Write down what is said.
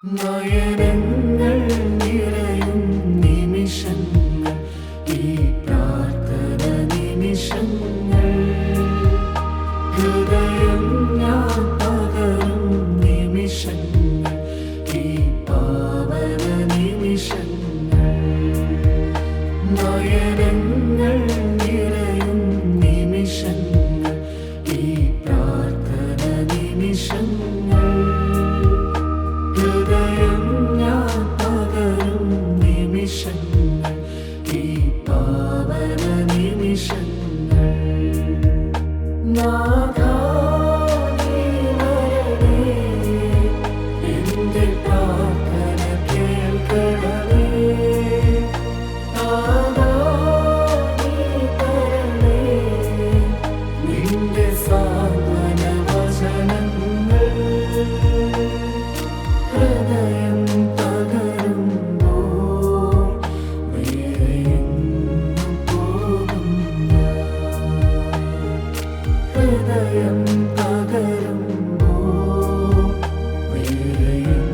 നയനങ്ങൾ നിറയും നിമിഷങ്ങൾ, ഈ പ്രാർത്ഥന നിമിഷങ്ങൾ. ഹൃദയം ഞാൻ പകരും നിമിഷങ്ങൾ, ഈ പാവന നിമിഷങ്ങൾ. നയനങ്ങൾ നിറയും നിമിഷങ്ങൾ, ഈ പ്രാർത്ഥന നിമിഷങ്ങൾ. ഹൃദയം ഞാൻ പകരും നിമിഷങ്ങൾ, ഈ പാവന നിമിഷങ്ങൾ. നാഥാ നീ വരണേ, എന്റെ പ്രാർത്ഥന കേൾക്കണമേ. നാഥാ നീ തരണേ, നിന്റെ സാന്ത്വന വചനങ്ങൾ. ഹൃദയം തകരുമ്പോൾ വേറെയെങ്ങും പോകുന്ന, ഹൃദയം തകരുമ്പോൾ വേറെയെങ്ങും